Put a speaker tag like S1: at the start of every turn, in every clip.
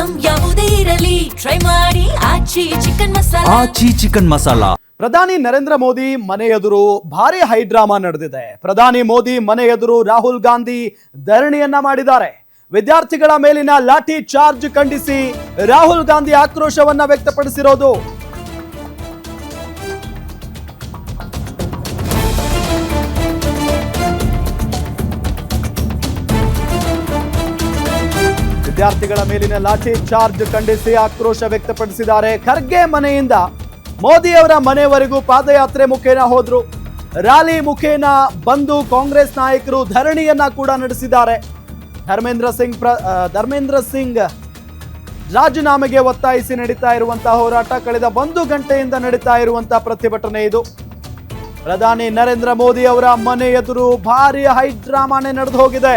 S1: Item ಯಾವುದೇ ಇರಲಿ try ಮಾಡಿ ಆಚಿ ಚಿಕನ್ ಮಸಾಲಾ.
S2: ಪ್ರಧಾನಿ ನರೇಂದ್ರ ಮೋದಿ ಮನೆ ಎದುರು ಭಾರಿ ಹೈಡ್ರಾಮಾ ನಡೆದಿದೆ. ಪ್ರಧಾನಿ ಮೋದಿ ಮನೆ ಎದುರು ರಾಹುಲ್ ಗಾಂಧಿ ಧರಣಿಯನ್ನ ಮಾಡಿದ್ದಾರೆ. ವಿದ್ಯಾರ್ಥಿಗಳ ಮೇಲಿನ ಲಾಠಿ ಚಾರ್ಜ್ ಖಂಡಿಸಿ ರಾಹುಲ್ ಗಾಂಧಿ ಆಕ್ರೋಶವನ್ನ ವ್ಯಕ್ತಪಡಿಸಿರೋದು. ವಿದ್ಯಾರ್ಥಿಗಳ ಮೇಲಿನ ಲಾಠಿ ಚಾರ್ಜ್ ಖಂಡಿಸಿ ಆಕ್ರೋಶ ವ್ಯಕ್ತಪಡಿಸಿದ್ದಾರೆ. ಖರ್ಗೆ ಮನೆಯಿಂದ ಮೋದಿ ಅವರ ಮನೆಯವರೆಗೂ ಪಾದಯಾತ್ರೆ ಮುಖೇನ ಹೋದ್ರು. ರ್ಯಾಲಿ ಮುಖೇನ ಬಂದು ಕಾಂಗ್ರೆಸ್ ನಾಯಕರು ಧರಣಿಯನ್ನ ಕೂಡ ನಡೆಸಿದ್ದಾರೆ. ಧರ್ಮೇಂದ್ರ ಸಿಂಗ್ ರಾಜೀನಾಮೆಗೆ ಒತ್ತಾಯಿಸಿ ನಡೀತಾ ಇರುವಂತಹ ಹೋರಾಟ ಕಳೆದ 1 ಗಂಟೆಯಿಂದ ನಡೀತಾ ಇರುವಂತಹ ಪ್ರತಿಭಟನೆ ಇದು. ಪ್ರಧಾನಿ ನರೇಂದ್ರ ಮೋದಿ ಅವರ ಮನೆ ಎದುರು ಭಾರಿ ಹೈಡ್ರಾಮಾನೆ ನಡೆದು ಹೋಗಿದೆ.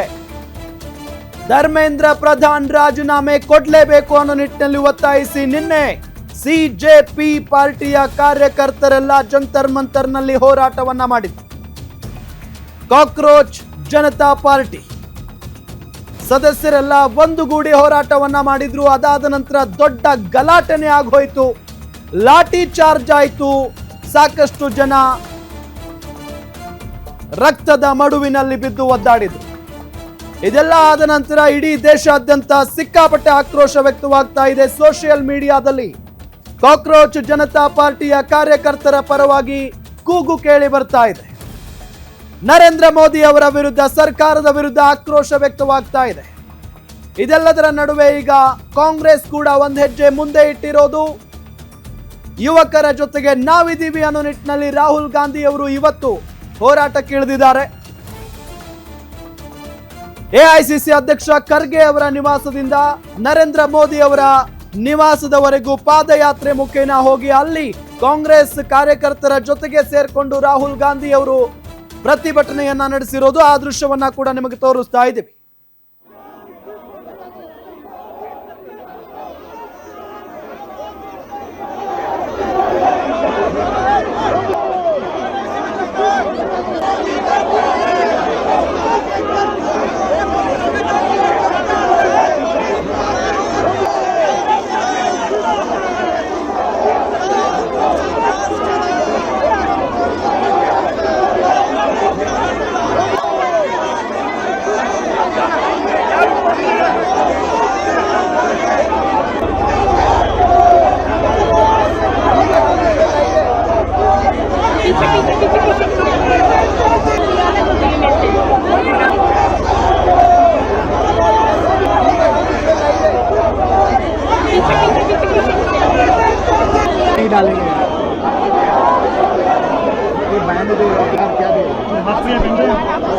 S2: ಧರ್ಮೇಂದ್ರ ಪ್ರಧಾನ್ ರಾಜೀನಾಮೆ ಕೊಡಲೇಬೇಕು ಅನ್ನೋ ನಿಟ್ಟಿನಲ್ಲಿ ಒತ್ತಾಯಿಸಿ ನಿನ್ನೆ ಸಿಜೆಪಿ ಪಾರ್ಟಿಯ ಕಾರ್ಯಕರ್ತರೆಲ್ಲ ಜಂತರ್ ಮಂತರ್ನಲ್ಲಿ ಹೋರಾಟವನ್ನ ಮಾಡಿದ್ರು. ಕಾಕ್ರೋಚ್ ಜನತಾ ಪಾರ್ಟಿ ಸದಸ್ಯರೆಲ್ಲ ಒಂದುಗೂಡಿ ಹೋರಾಟವನ್ನ ಮಾಡಿದ್ರು. ಅದಾದ ನಂತರ ದೊಡ್ಡ ಗಲಾಟೆನೆ ಆಗೋಯ್ತು, ಲಾಠಿ ಚಾರ್ಜ್ ಆಯ್ತು. ಸಾಕಷ್ಟು ಜನ ರಕ್ತದ ಮಡುವಿನಲ್ಲಿ ಬಿದ್ದು ಒದ್ದಾಡಿದ್ರು. ಇದೆಲ್ಲ ಆದ ನಂತರ ಇಡೀ ದೇಶಾದ್ಯಂತ ಸಿಕ್ಕಾಪಟ್ಟೆ ಆಕ್ರೋಶ ವ್ಯಕ್ತವಾಗ್ತಾ ಇದೆ. ಸೋಷಿಯಲ್ ಮೀಡಿಯಾದಲ್ಲಿ ಕಾಕ್ರೋಚ್ ಜನತಾ ಪಾರ್ಟಿಯ ಕಾರ್ಯಕರ್ತರ ಪರವಾಗಿ ಕೂಗು ಕೇಳಿ ಬರ್ತಾ ಇದೆ. ನರೇಂದ್ರ ಮೋದಿ ಅವರ ವಿರುದ್ಧ, ಸರ್ಕಾರದ ವಿರುದ್ಧ ಆಕ್ರೋಶ ವ್ಯಕ್ತವಾಗ್ತಾ ಇದೆ. ಇದೆಲ್ಲದರ ನಡುವೆ ಈಗ ಕಾಂಗ್ರೆಸ್ ಕೂಡ ಒಂದು ಹೆಜ್ಜೆ ಮುಂದೆ ಇಟ್ಟಿರೋದು. ಯುವಕರ ಜೊತೆಗೆ ನಾವಿದ್ದೀವಿ ಅನ್ನೋ ನಿಟ್ಟಿನಲ್ಲಿ ರಾಹುಲ್ ಗಾಂಧಿ ಅವರು ಇವತ್ತು ಹೋರಾಟಕ್ಕೆ ಇಳಿದಿದ್ದಾರೆ. ಎಐಸಿಸಿ ಅಧ್ಯಕ್ಷ ಖರ್ಗೆ ಅವರ ನಿವಾಸದಿಂದ ನರೇಂದ್ರ ಮೋದಿ ಅವರ ನಿವಾಸದವರೆಗೂ ಪಾದಯಾತ್ರೆ ಮುಖೇನ ಹೋಗಿ ಅಲ್ಲಿ ಕಾಂಗ್ರೆಸ್ ಕಾರ್ಯಕರ್ತರ ಜೊತೆಗೆ ಸೇರ್ಕೊಂಡು ರಾಹುಲ್ ಗಾಂಧಿ ಅವರು ಪ್ರತಿಭಟನೆಯನ್ನ ನಡೆಸಿರೋದು. ಆ ದೃಶ್ಯವನ್ನ ಕೂಡ ನಿಮಗೆ ತೋರಿಸ್ತಾ ಇದ್ದೀವಿ.
S3: डालेंगे ये बैन दे क्या दे